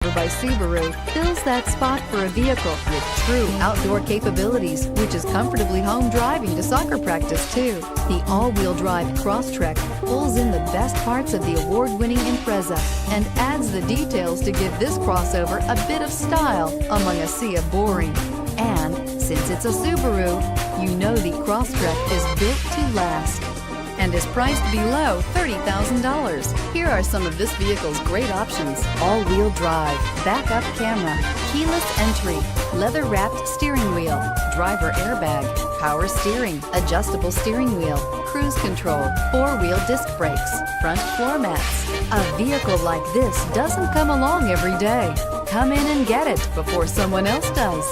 crossover by Subaru fills that spot for a vehicle with true outdoor capabilities, which is comfortably home driving to soccer practice too. The all-wheel drive Crosstrek pulls in the best parts of the award-winning Impreza and adds the details to give this crossover a bit of style among a sea of boring. And since it's a Subaru, you know the Crosstrek is built to last and is priced below $30,000. Here are some of this vehicle's great options: all-wheel drive, backup camera, keyless entry, leather-wrapped steering wheel, driver airbag, power steering, adjustable steering wheel, cruise control, four-wheel disc brakes, front floor mats. A vehicle like this doesn't come along every day. Come in and get it before someone else does.